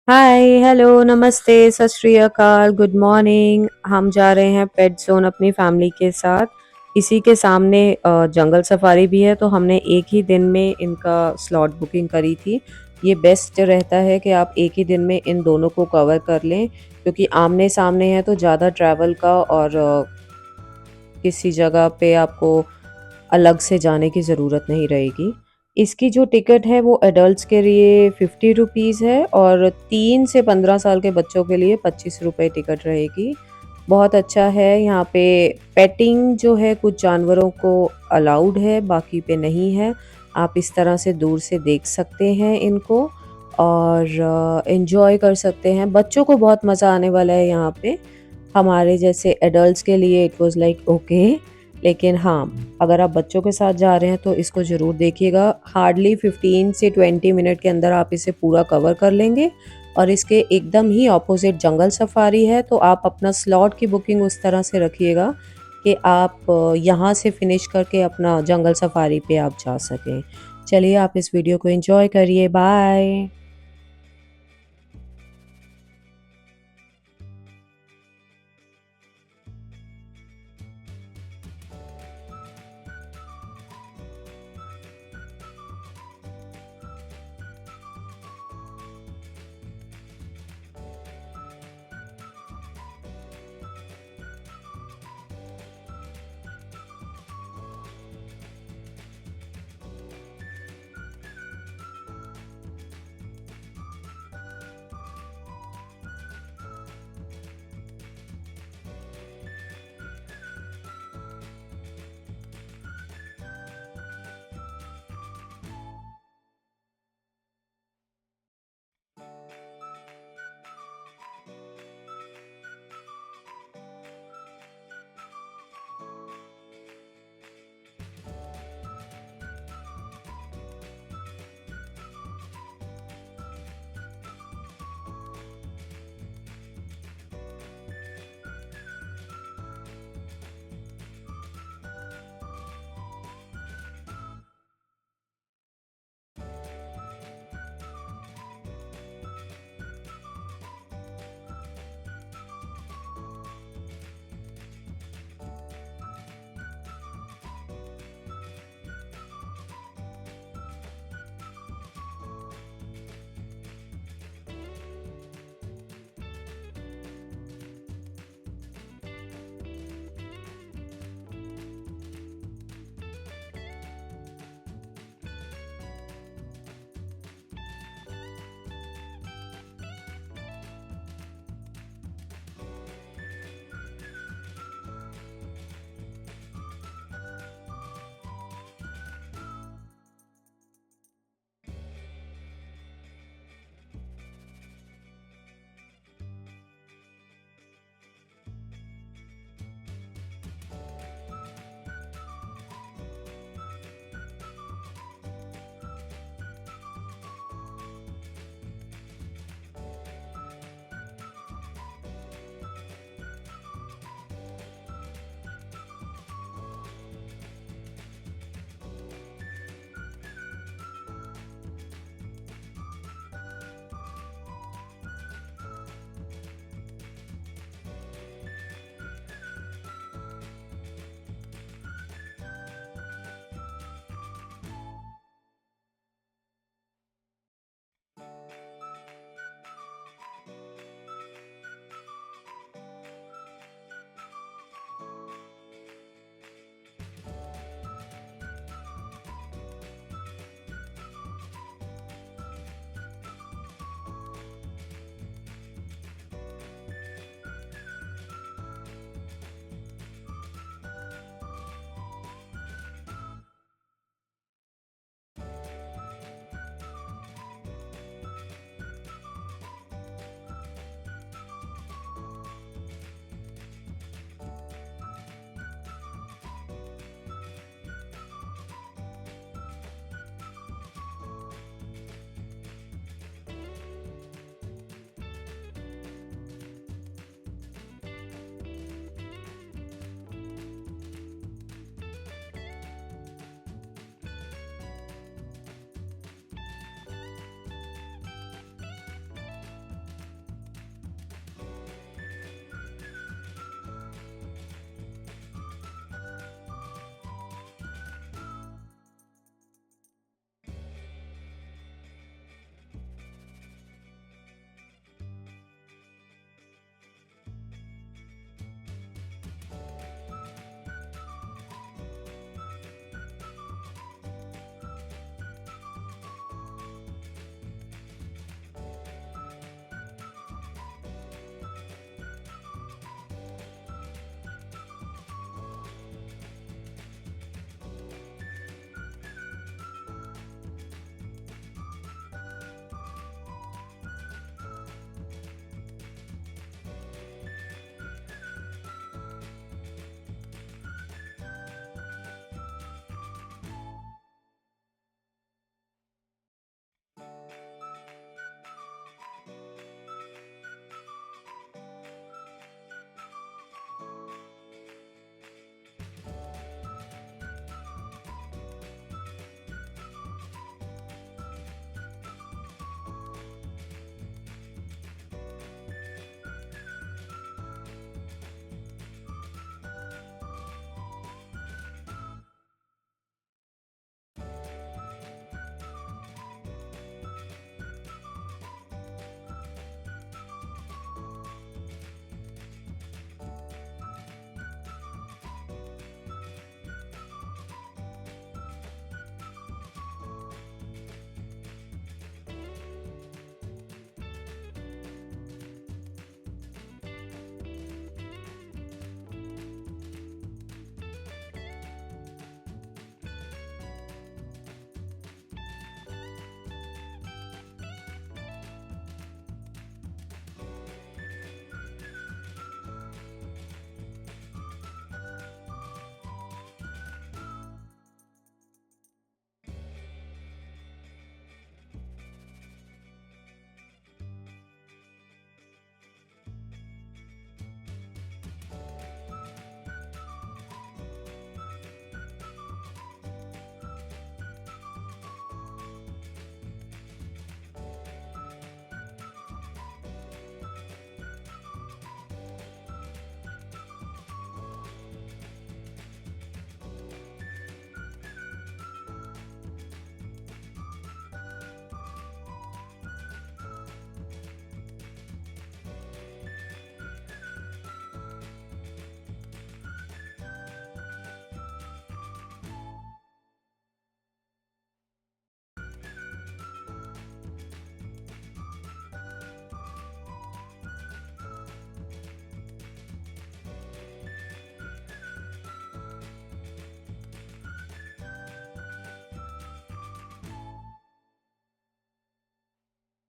Hi hello नमस्ते सत श्री अकाल गुड मॉर्निंग। हम जा रहे हैं पेट जोन अपनी फैमिली के साथ। इसी के सामने जंगल सफारी भी है, तो हमने एक ही दिन में इनका स्लॉट बुकिंग करी थी। ये बेस्ट रहता है कि आप एक ही दिन में इन दोनों को कवर कर लें, क्योंकि आमने सामने है तो ज़्यादा ट्रैवल का और किसी जगह पे आपको अलग से जाने की ज़रूरत नहीं रहेगी। इसकी जो टिकट है वो एडल्ट्स के लिए 50 रुपीज़ है और 3 से 15 साल के बच्चों के लिए 25 रुपये टिकट रहेगी। बहुत अच्छा है। यहाँ पे पेटिंग जो है कुछ जानवरों को अलाउड है, बाकी पे नहीं है। आप इस तरह से दूर से देख सकते हैं इनको और इन्जॉय कर सकते हैं। बच्चों को बहुत मज़ा आने वाला है यहाँ पे। हमारे जैसे एडल्ट्स के लिए इट वाज लाइक ओके, लेकिन हाँ, अगर आप बच्चों के साथ जा रहे हैं तो इसको ज़रूर देखिएगा। हार्डली 15 से 20 मिनट के अंदर आप इसे पूरा कवर कर लेंगे। और इसके एकदम ही ऑपोजिट जंगल सफारी है, तो आप अपना स्लॉट की बुकिंग उस तरह से रखिएगा कि आप यहाँ से फिनिश करके अपना जंगल सफारी पे आप जा सकें। चलिए आप इस वीडियो को एंजॉय करिए। बाय।